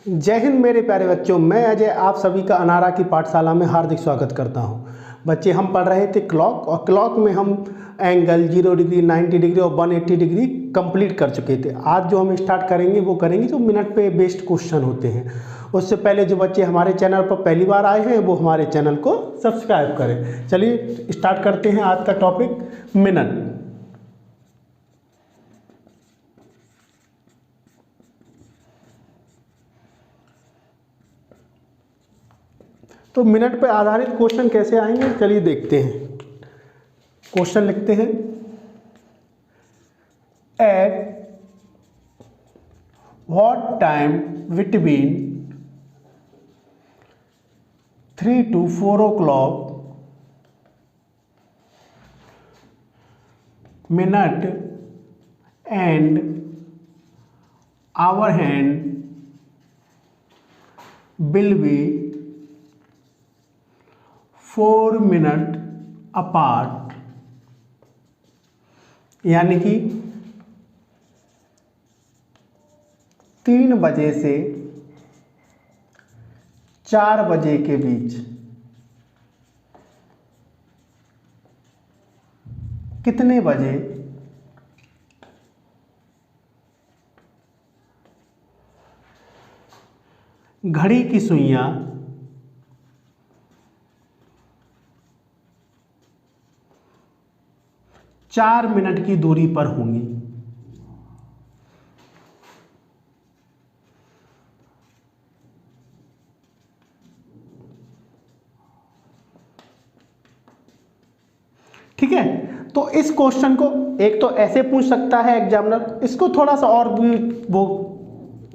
जय हिंद मेरे प्यारे बच्चों, मैं अजय आप सभी का अनारा की पाठशाला में हार्दिक स्वागत करता हूं। बच्चे, हम पढ़ रहे थे क्लॉक, और क्लॉक में हम एंगल 0 डिग्री, 90 डिग्री और 180 डिग्री कंप्लीट कर चुके थे। आज जो हम स्टार्ट करेंगे वो करेंगे जो मिनट पे बेस्ड क्वेश्चन होते हैं। उससे पहले जो बच्चे हमारे चैनल पर पहली बार आए हैं वो हमारे चैनल को सब्सक्राइब करें। चलिए स्टार्ट करते हैं आज का टॉपिक, मिनट। तो मिनट पर आधारित क्वेश्चन कैसे आएंगे, चलिए देखते हैं। क्वेश्चन लिखते हैं, at what time between 3 to 4 o'clock minute and hour hand will be 4 minute apart। यानी कि 3 बजे से 4 बजे के बीच कितने बजे घड़ी की सुइयां 4 मिनट की दूरी पर होंगी। ठीक है, तो इस क्वेश्चन को एक तो ऐसे पूछ सकता है एग्जामिनर, इसको थोड़ा सा और भी वो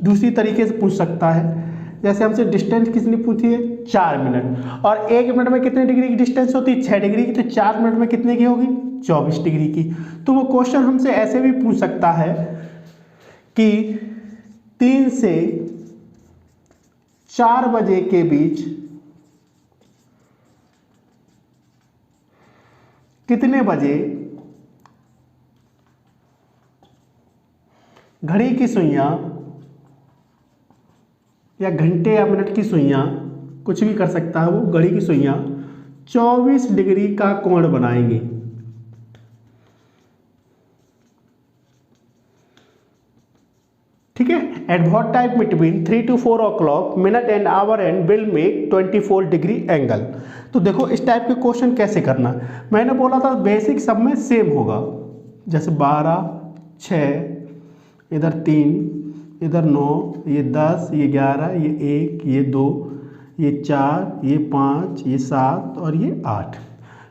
दूसरी तरीके से पूछ सकता है। जैसे हमसे डिस्टेंस किसने पूछी है, 4 मिनट, और 1 मिनट में कितने डिग्री की डिस्टेंस होती है, 6 डिग्री की, तो 4 मिनट में कितने की होगी, 24 डिग्री की। तो वो क्वेश्चन हमसे ऐसे भी पूछ सकता है कि 3 से 4 बजे के बीच कितने बजे घड़ी की सुइयां या घंटे या मिनट की सुइयां, कुछ भी कर सकता है वो, घड़ी की सुइयां 24 डिग्री का कोण बनाएंगे। ठीक है, at what time between 3 to 4 o'clock minute and our and will make 24 degree angle. तो देखो इस टाइप के क्वेश्चन कैसे करना, मैंने बोला था बेसिक सब में सेम होगा। जैसे 12, 6, इधर 3, इधर 9, ये 10, ये 11, ये 1, ये 2, ये 4, ये 5, ये 7 और ये 8।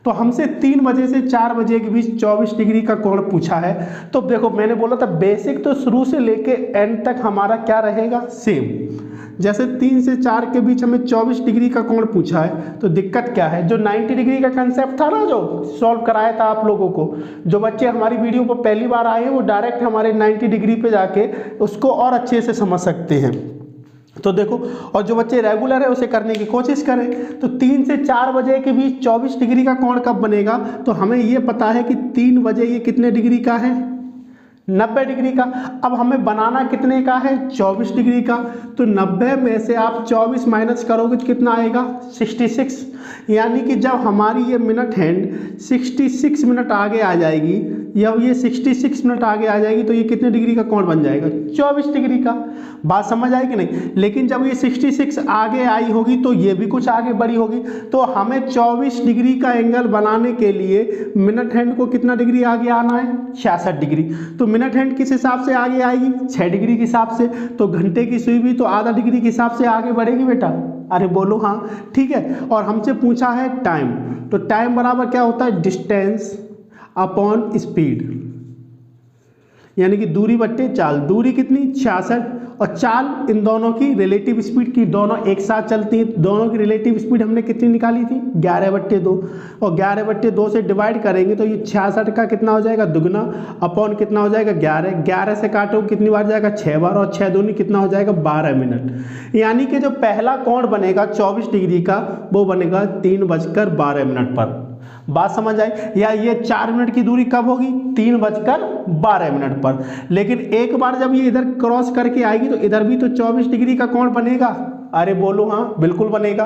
तो हमसे 3 बजे से 4 बजे के बीच 24 डिग्री का कोण पूछा है। तो देखो मैंने बोला था बेसिक तो शुरू से लेके एंड तक हमारा क्या रहेगा, सेम। जैसे 3 से 4 के बीच हमें 24 डिग्री का कोण पूछा है, तो दिक्कत क्या है, जो 90 डिग्री का कंसेप्ट था ना, जो सॉल्व कराया था आप लोगों को, जो बच्चे हमारी वीडियो पर पहली बार आए हैं वो डायरेक्ट हमारे 90 डिग्री पे जाके उसको और अच्छे से समझ सकते हैं। तो देखो, और जो बच्चे रेगुलर है उसे करने की कोशिश करें। तो 3 से 4 बजे के बीच 24 डिग्री का कोण कब बनेगा, तो हमें ये पता है कि 3 बजे ये कितने डिग्री का है, 90 डिग्री का। अब हमें बनाना कितने का है, 24 डिग्री का। तो 90 में से आप 24 माइनस करोगे तो कितना आएगा, 66। यानी कि जब हमारी ये मिनट हैंड 66 मिनट आगे आ जाएगी, जब ये 66 मिनट आगे आ जाएगी तो ये कितने डिग्री का कोण बन जाएगा, 24 डिग्री का। बात समझ आई कि नहीं। लेकिन जब ये 66 आगे आई होगी तो ये भी कुछ आगे बढ़ी होगी। तो हमें 24 डिग्री का एंगल बनाने के लिए मिनट हैंड को कितना डिग्री आगे आना है, 66 डिग्री। तो मिनट हैंड किस हिसाब से आगे आएगी, 6 डिग्री के हिसाब से। तो घंटे की सुई भी तो आधा डिग्री के हिसाब से आगे बढ़ेगी बेटा, अरे बोलो हाँ, ठीक है। और हमसे पूछा है टाइम, तो टाइम बराबर क्या होता है, डिस्टेंस अपॉन स्पीड, यानी कि दूरी बट्टे चाल। दूरी कितनी, 66, और चाल इन दोनों की रिलेटिव स्पीड की, दोनों एक साथ चलती हैं। दोनों की रिलेटिव स्पीड हमने कितनी निकाली थी, 11/2, और 11/2 से डिवाइड करेंगे तो ये 66 का कितना हो जाएगा, दुगना, अपॉन कितना हो जाएगा, 11। 11 से काटो कितनी बार जाएगा, 6 बार, और 6 दूनी कितना हो जाएगा, 12 मिनट। यानी कि जो पहला कोण बनेगा 24 डिग्री का वो बनेगा 3:12 पर। बात समझ आई? या ये 4 मिनट की दूरी कब होगी? 3:12 पर। लेकिन एक बार जब ये इधर क्रॉस करके आएगी तो इधर भी तो 24 डिग्री का कोण बनेगा। अरे बोलो हाँ, बिल्कुल बनेगा।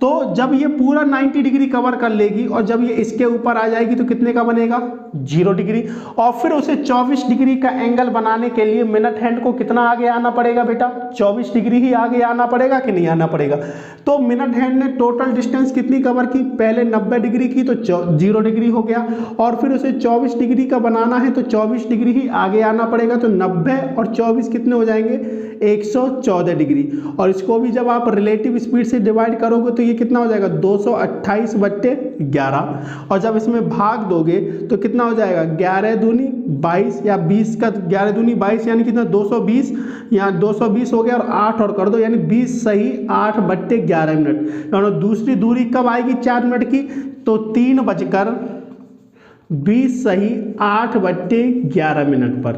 तो जब ये पूरा 90 डिग्री कवर कर लेगी और जब ये इसके ऊपर आ जाएगी तो कितने का बनेगा? 0 डिग्री। और फिर उसे 24 डिग्री का एंगल बनाने के लिए मिनट हैंड को कितना आगे आना पड़ेगा बेटा? 24 डिग्री ही आगे आना पड़ेगा कि नहीं आना पड़ेगा? तो मिनट हैंड ने टोटल डिस्टेंस कितनी कवर की? पहले 90 डिग्री की तो 0 डिग्री हो गया, और फिर उसे 24 डिग्री का बनाना है तो 24 डिग्री ही आगे आना पड़ेगा। तो 90 और 24 कितने हो जाएंगे? 114 डिग्री। और इसको भी जब आप रिलेटिव स्पीड से डिवाइड करोगे तो ये कितना हो जाएगा? 228/11। और जब इसमें भाग दोगे तो कितना हो जाएगा? 11 दूनी 22, या 20 का 11 दूनी 22 यानी कितना? 220। यहाँ 220 हो गया और 8 और कर दो यानी 20 सही 8/11 मिनट। और दूसरी दूरी कब आएगी 4 मिनट की? तो 3:20 सही 8/11 मिनट पर।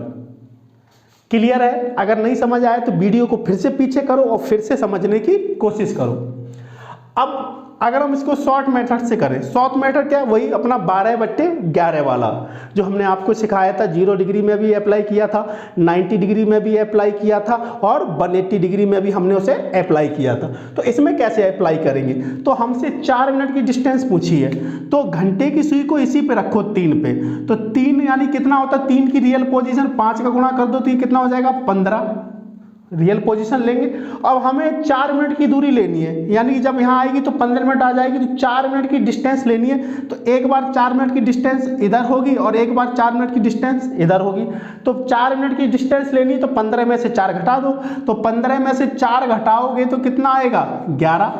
क्लियर है? अगर नहीं समझ आया तो वीडियो को फिर से पीछे करो और फिर से समझने की कोशिश करो। अब अगर हम इसको शॉर्ट मेथड से करें, शॉर्ट मेथड क्या? वही अपना 12/11 वाला जो हमने आपको सिखाया था। 0 डिग्री में भी अप्लाई किया था, 90 डिग्री में भी अप्लाई किया था और 180 डिग्री में भी हमने उसे अप्लाई किया था। तो इसमें कैसे अप्लाई करेंगे? तो हमसे 4 मिनट की डिस्टेंस पूछी है, तो घंटे की सुई को इसी पे रखो 3 पे। तो 3 यानी कितना होता है? 3 की रियल पोजीशन 5 का गुणा कर दो तो ये कितना हो जाएगा? 15 रियल पोजीशन लेंगे। अब हमें 4 मिनट की दूरी लेनी है, यानी कि जब यहाँ आएगी तो 15 मिनट आ जाएगी, तो 4 मिनट की डिस्टेंस लेनी है। तो एक बार 4 मिनट की डिस्टेंस इधर होगी और एक बार 4 मिनट की डिस्टेंस इधर होगी। तो 4 मिनट की डिस्टेंस लेनी है तो 15 में से 4 घटा दो। तो 15 में से 4 घटाओगे तो कितना आएगा? 11,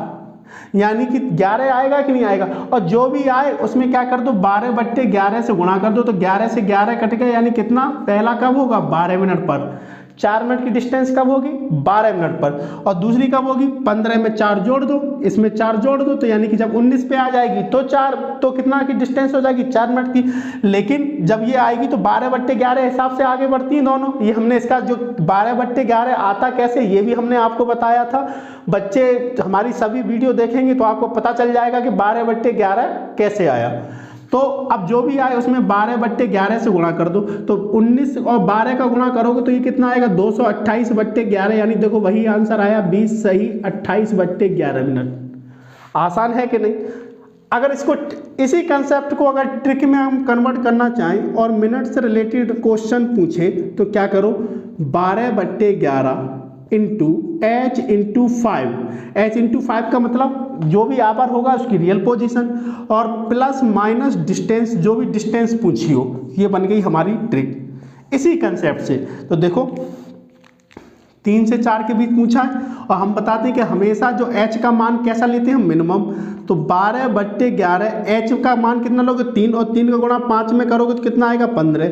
यानी कि 11 आएगा कि नहीं आएगा? और जो भी आए उसमें क्या कर दो? 12/11 से गुणा कर दो। तो 11 से 11 कट गया, यानी कितना? पहला कब होगा? 12 मिनट पर। 4 मिनट की डिस्टेंस कब होगी? 12 मिनट पर। और दूसरी कब होगी? 15 में 4 जोड़ दो, इसमें 4 जोड़ दो, तो यानी कि जब 19 पे आ जाएगी तो 4 तो कितना की डिस्टेंस हो जाएगी? 4 मिनट की। लेकिन जब ये आएगी तो 12/11 हिसाब से आगे बढ़ती हैं दोनों। ये हमने इसका जो 12/11 आता कैसे ये भी हमने आपको बताया था। बच्चे हमारी सभी वीडियो देखेंगे तो आपको पता चल जाएगा कि 12/11 कैसे आया। तो अब जो भी आए उसमें 12/11 से गुणा कर दो। तो 19 और 12 का गुणा करोगे तो ये कितना आएगा? 228/11, यानी देखो वही आंसर आया 20 सही 28/11 मिनट। आसान है कि नहीं? अगर इसको इसी कंसेप्ट को अगर ट्रिक में हम कन्वर्ट करना चाहें और मिनट से रिलेटेड क्वेश्चन पूछे तो क्या करो? 12/11 into h into 5। h into 5 का मतलब जो भी आवर होगा उसकी रियल पोजीशन और प्लस माइनस डिस्टेंस, जो भी डिस्टेंस पूछी हो। ये बन गई हमारी ट्रिक इसी कंसेप्ट से। तो देखो 3 से 4 के बीच पूछा है और हम बताते हैं कि हमेशा जो h का मान कैसा लेते हैं? मिनिमम। तो 12/11 h का मान कितना लोगे? 3, और 3 का गुणा 5 में करोगे तो कितना आएगा? 15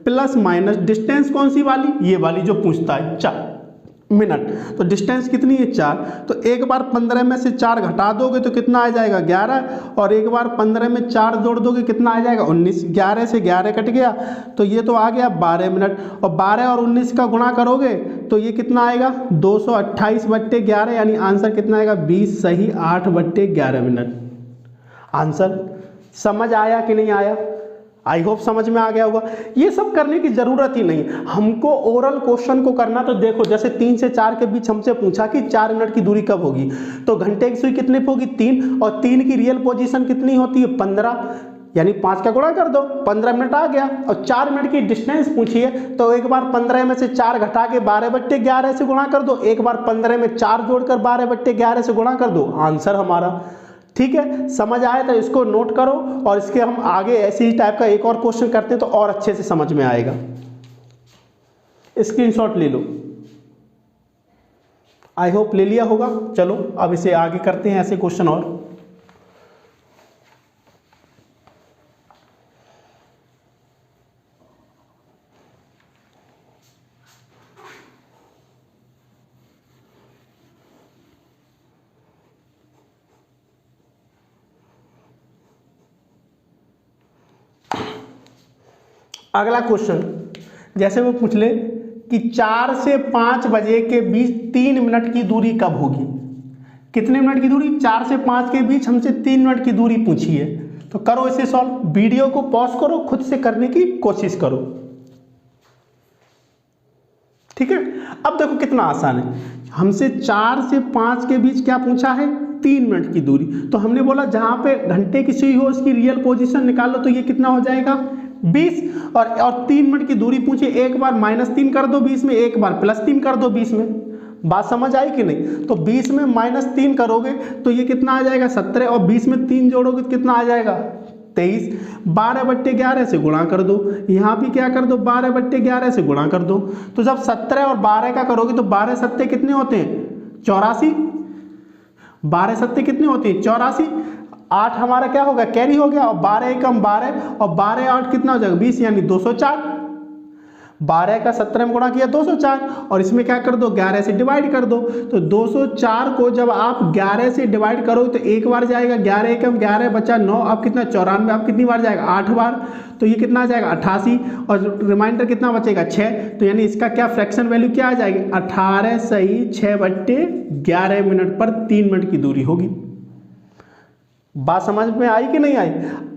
प्लस माइनस डिस्टेंस कौन सी वाली? ये वाली जो पूछता है 4 मिनट। तो डिस्टेंस कितनी है? 4। तो एक बार 15 में से 4 घटा दोगे तो कितना आ जाएगा? 11। और एक बार 15 में 4 जोड़ दोगे कितना आ जाएगा? 19। 11 से 11 कट गया तो ये तो आ गया 12 मिनट। और 12 और 19 का गुणा करोगे तो ये कितना आएगा? 228/11, यानी आंसर कितना आएगा? 20 सही 8/11 मिनट। आंसर समझ आया कि नहीं आया? आई होप समझ में आ गया होगा। ये सब करने की जरूरत ही नहीं, हमको ओरल क्वेश्चन को करना। तो देखो जैसे 3 से 4 के बीच हमसे पूछा कि 4 मिनट की दूरी कब होगी, तो घंटे की सुई कितने पे होगी? 3, और 3 की रियल पोजीशन कितनी होती है? 15, यानी 5 का गुणा कर दो, 15 मिनट आ गया। और 4 मिनट की डिस्टेंस पूछी है तो एक बार 15 में से 4 घटा के 12/11 से गुणा कर दो, एक बार 15 में 4 जोड़कर 12/11 से गुणा कर दो, आंसर हमारा। ठीक है, समझ आया तो इसको नोट करो और इसके हम आगे ऐसे ही टाइप का एक और क्वेश्चन करते हैं तो और अच्छे से समझ में आएगा। स्क्रीनशॉट ले लो, आई होप ले लिया होगा। चलो अब इसे आगे करते हैं ऐसे क्वेश्चन और। अगला क्वेश्चन जैसे वो पूछ ले कि 4 से 5 बजे के बीच 3 मिनट की दूरी कब होगी? कितने मिनट की दूरी? 4 से 5 के बीच हमसे 3 मिनट की दूरी पूछी है। तो करो इसे सॉल्व, वीडियो को पॉज करो, खुद से करने की कोशिश करो, ठीक है। अब देखो कितना आसान है, हमसे 4 से 5 के बीच क्या पूछा है, 3 मिनट की दूरी। तो हमने बोला जहां पे घंटे की सुई हो उसकी रियल पोजीशन निकालो, तो ये कितना हो जाएगा 20, और 3 मिनट की दूरी पूछे, एक बार -3 कर दो 20 में, एक बार +3 कर दो 20 में। बात समझ आई कि नहीं? तो 20 में -3 करोगे तो ये कितना आ जाएगा 17, और 20 में 3 जोड़ोगे तो कितना आ जाएगा 23। 12/11 से गुणा कर दो, यहाँ भी क्या कर दो 12/11 से गुणा कर दो। तो जब 17 और 12 का करोगे तो 12 सत्ते कितने होते हैं 84, 12 सत्ते कितने होते हैं 84, 8 हमारा क्या होगा कैरी हो गया, और 12 एकम 12, और 12 8 कितना हो जाएगा 20, यानी 204। 12 का 17 में गुणा किया 204, और इसमें क्या कर दो 11 से डिवाइड कर दो। तो 204 को जब आप 11 से डिवाइड करो तो एक बार जाएगा, 11 एकम 11 बचा 9, अब कितना 94, अब कितनी बार जाएगा 8 बार, तो ये कितना आ जाएगा 88, और रिमाइंडर कितना बचेगा 6। तो यानी इसका क्या फ्रैक्शन वैल्यू क्या आ जाएगी 18 सही 6/11 मिनट पर 3 मिनट की दूरी होगी। बात समझ में आई कि नहीं आई?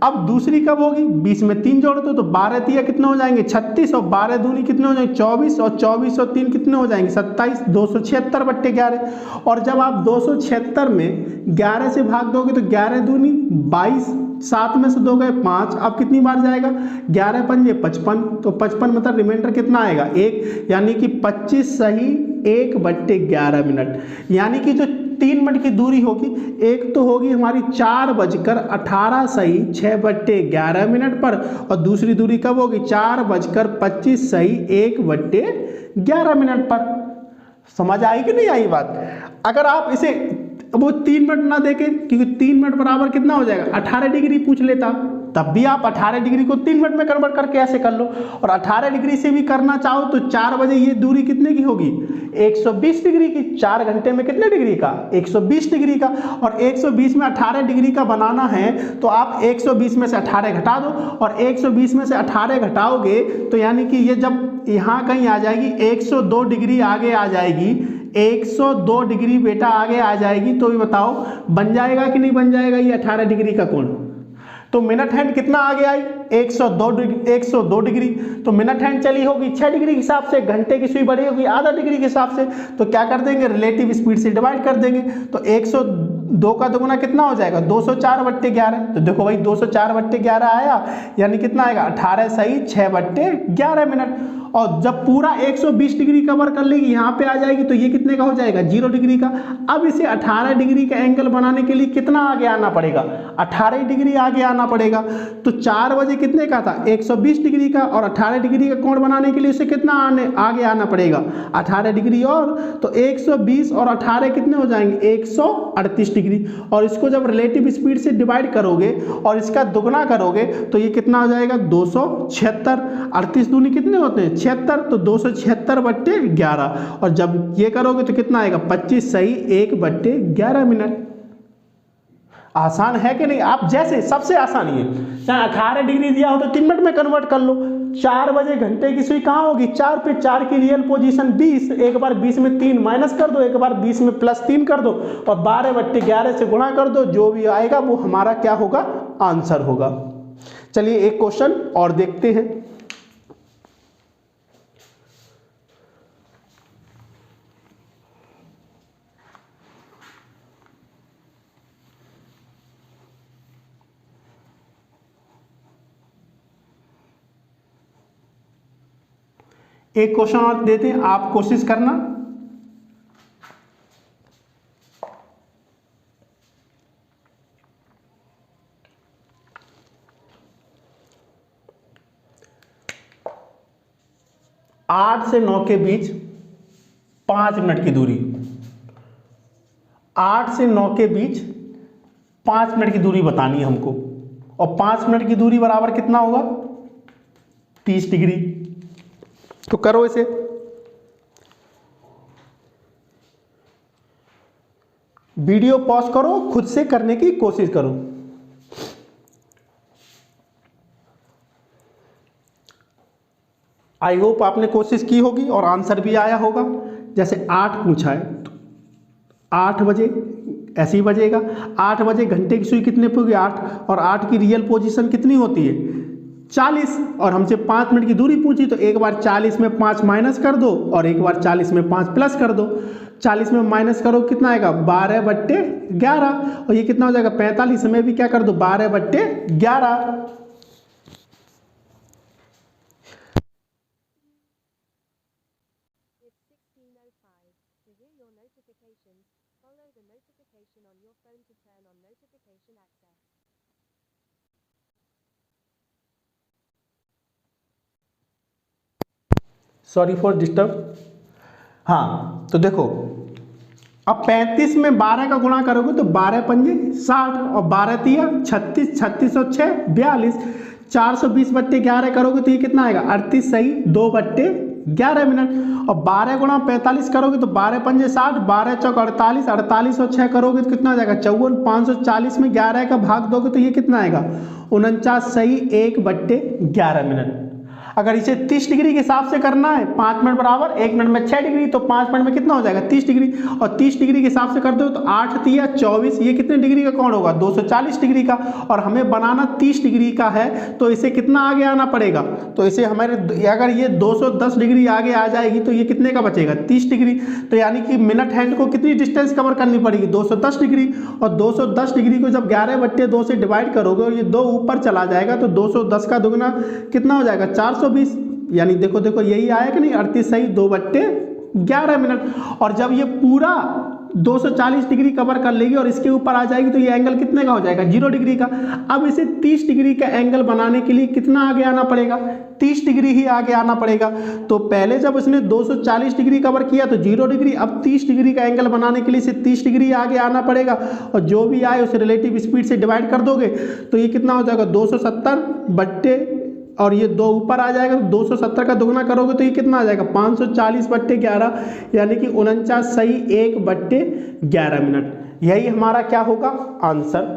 अब दूसरी कब होगी, 20 में 3 जोड़ दो तो 12 तिया कितने हो जाएंगे 36, और 12 दूनी कितने हो जाएंगे 24, और 24 और 3 कितने हो जाएंगे 27, 276/11। और जब आप 276 में 11 से भाग दोगे तो 11 दूनी 22, 7 में से 2 गए 5, अब कितनी बार जाएगा 11 पंजे 55, तो 55 मतलब रिमाइंडर कितना आएगा 1, यानी कि 25 सही 1/11 मिनट। यानी कि जो 3 मिनट की दूरी होगी, एक तो होगी हमारी 4:18 सही 6/11 मिनट पर, और दूसरी दूरी कब होगी 4:25 सही 1/11 मिनट पर। समझ आई कि नहीं आई बात? अगर आप इसे वो 3 मिनट ना देके, क्योंकि 3 मिनट बराबर कितना हो जाएगा 18 डिग्री पूछ लेता, तब भी आप 18 डिग्री को 3 मिनट में कन्वर्ट करके ऐसे कर लो। और 18 डिग्री से भी करना चाहो तो 4 बजे ये दूरी कितने की होगी 120 डिग्री की, 4 घंटे में कितने डिग्री का 120 डिग्री का। और 120 में 18 डिग्री का बनाना है तो आप 120 में से 18 घटा दो, और 120 में से 18 घटाओगे तो यानी कि ये जब यहाँ कहीं आ जाएगी 102 डिग्री आगे आ जाएगी, 102 डिग्री बेटा आगे आ जाएगी, तो ये बताओ बन जाएगा कि नहीं बन जाएगा ये 18 डिग्री का कोण। तो मिनट हैंड कितना आगे आई 102 डिग्री, तो मिनट हैंड चली होगी 6 डिग्री के हिसाब से, घंटे की सुई बढ़ी होगी आधा डिग्री के हिसाब से, तो क्या कर देंगे रिलेटिव स्पीड से डिवाइड कर देंगे। तो 102 का दोगुना कितना हो जाएगा 204/11, तो देखो भाई 204/11 आया, यानी कितना आएगा 18 सही 6/11 मिनट। और जब पूरा 120 डिग्री कवर कर लेगी यहाँ पे आ जाएगी तो ये कितने का हो जाएगा 0 डिग्री का। अब इसे 18 डिग्री का एंगल बनाने के लिए कितना आगे आना पड़ेगा 18 डिग्री आगे आना पड़ेगा। तो 4 बजे कितने का था 120 डिग्री का, और 18 डिग्री का कोण बनाने के लिए उसे कितना आगे आना पड़ेगा 18 डिग्री, और तो 120 और 18 कितने हो जाएंगे 138 डिग्री। और इसको जब रिलेटिव स्पीड से डिवाइड करोगे और इसका दुगना करोगे तो ये कितना हो जाएगा 276, 38 दूनी कितने होते हैं 76, तो 276/11, और जब ये करोगे तो कितना आएगा 25 सही 1/11 मिनट। आसान है कि नहीं? आप जैसे सबसे आसानी है, चाहे 18 डिग्री दिया हो तो 3 मिनट में कन्वर्ट कर लो। 4 बजे घंटे की सुई कहाँ होगी 4 पे, 4 की रियल पोजीशन 20, एक बार 20 में 3 माइनस कर दो, एक बार 20 में +3 कर दो, और 12/11 से गुणा कर दो, जो भी आएगा वो हमारा क्या होगा आंसर होगा। चलिए एक क्वेश्चन और देखते हैं। एक क्वेश्चन और देते हैं, आप कोशिश करना। आठ से 9 के बीच 5 मिनट की दूरी, 8 से 9 के बीच 5 मिनट की दूरी बतानी है हमको, और 5 मिनट की दूरी बराबर कितना होगा 30 डिग्री। तो करो इसे, वीडियो पॉज करो, खुद से करने की कोशिश करो। आई होप आपने कोशिश की होगी और आंसर भी आया होगा। जैसे 8 पूछा है तो 8 बजे ऐसे ही बजेगा। 8 बजे घंटे की सुई कितने पे होगी 8, और 8 की रियल पोजीशन कितनी होती है 40, और हमसे 5 मिनट की दूरी पूछी तो एक बार 40 में 5 माइनस कर दो और एक बार 40 में 5 प्लस कर दो। 40 में माइनस करो कितना आएगा 12/11, और ये कितना हो जाएगा 45 में भी क्या कर दो 12/11। Sorry for disturb. हाँ तो देखो, अब 35 में 12 का गुणा करोगे तो 12 पंजे 60, और 12 तिया 36, 36 और 6 42, 420/11 करोगे तो ये कितना आएगा 38 सही 2/11 मिनट। और 12 गुणा 45 करोगे तो 12 पंजे 60, 12 चौक 48, 48 और 6 करोगे तो कितना आ जाएगा 54, 540 में 11 का भाग दोगे तो ये कितना आएगा 49 सही 1/11 मिनट। अगर इसे 30 डिग्री के हिसाब से करना है 5 मिनट बराबर 1 मिनट में 6 डिग्री, तो 5 मिनट में कितना हो जाएगा 30 डिग्री, और 30 डिग्री के हिसाब से कर दो तो 8 तिया 24, ये कितने डिग्री का कोण होगा 240 डिग्री का, और हमें बनाना 30 डिग्री का है तो इसे कितना आगे आना पड़ेगा, तो इसे हमारे अगर ये 210 डिग्री आगे आ जाएगी तो ये कितने का बचेगा 30 डिग्री। तो यानी कि मिनट हैंड को कितनी डिस्टेंस कवर करनी पड़ेगी 210 डिग्री, और 210 डिग्री को जब 11/2 से डिवाइड करोगे और ये 2 ऊपर चला जाएगा तो 210 का दुगना कितना हो जाएगा 420, यानी देखो देखो यही आया कि नहीं 38 सही 2/11 मिनट। और जब ये पूरा 240 डिग्री कवर कर लेगी और इसके ऊपर आ जाएगी तो ये एंगल कितने का हो जाएगा 0 डिग्री का। अब इसे 30 डिग्री का एंगल बनाने के लिए कितना आगे आना पड़ेगा 30 डिग्री ही आगे आना पड़ेगा। तो पहले जब इसने 240 डिग्री कवर किया तो 0 डिग्री, अब 30 डिग्री का एंगल बनाने के लिए इसे 30 डिग्री आगे आना पड़ेगा, और जो भी आए उसे रिलेटिव स्पीड से डिवाइड कर दोगे तो ये कितना हो जाएगा 270 और ये 2 ऊपर आ जाएगा तो 270 का दुगना करोगे तो ये कितना आ जाएगा 540/11, यानी कि 49 सही 1/11 मिनट। यही हमारा क्या होगा आंसर।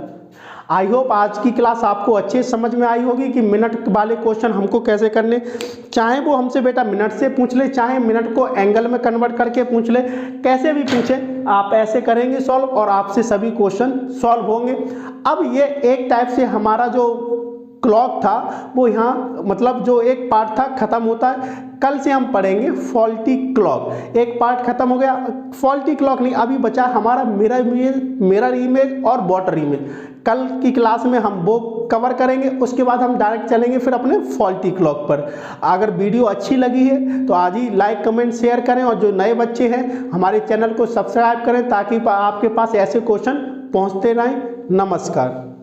आई होप आज की क्लास आपको अच्छे समझ में आई होगी कि मिनट वाले क्वेश्चन हमको कैसे करने, चाहे वो हमसे बेटा मिनट से पूछ ले, चाहे मिनट को एंगल में कन्वर्ट करके पूछ ले, कैसे भी पूछे आप ऐसे करेंगे सॉल्व और आपसे सभी क्वेश्चन सॉल्व होंगे। अब ये एक टाइप से हमारा जो क्लॉक था वो यहाँ मतलब जो एक पार्ट था खत्म होता है। कल से हम पढ़ेंगे फॉल्टी क्लॉक, एक पार्ट खत्म हो गया, फॉल्टी क्लॉक नहीं, अभी बचा हमारा मिरर इमेज और वाटर इमेज। कल की क्लास में हम वो कवर करेंगे, उसके बाद हम डायरेक्ट चलेंगे फिर अपने फॉल्टी क्लॉक पर। अगर वीडियो अच्छी लगी है तो आज ही लाइक कमेंट शेयर करें, और जो नए बच्चे हैं हमारे चैनल को सब्सक्राइब करें ताकि आपके पास ऐसे क्वेश्चन पहुँचते रहें। नमस्कार।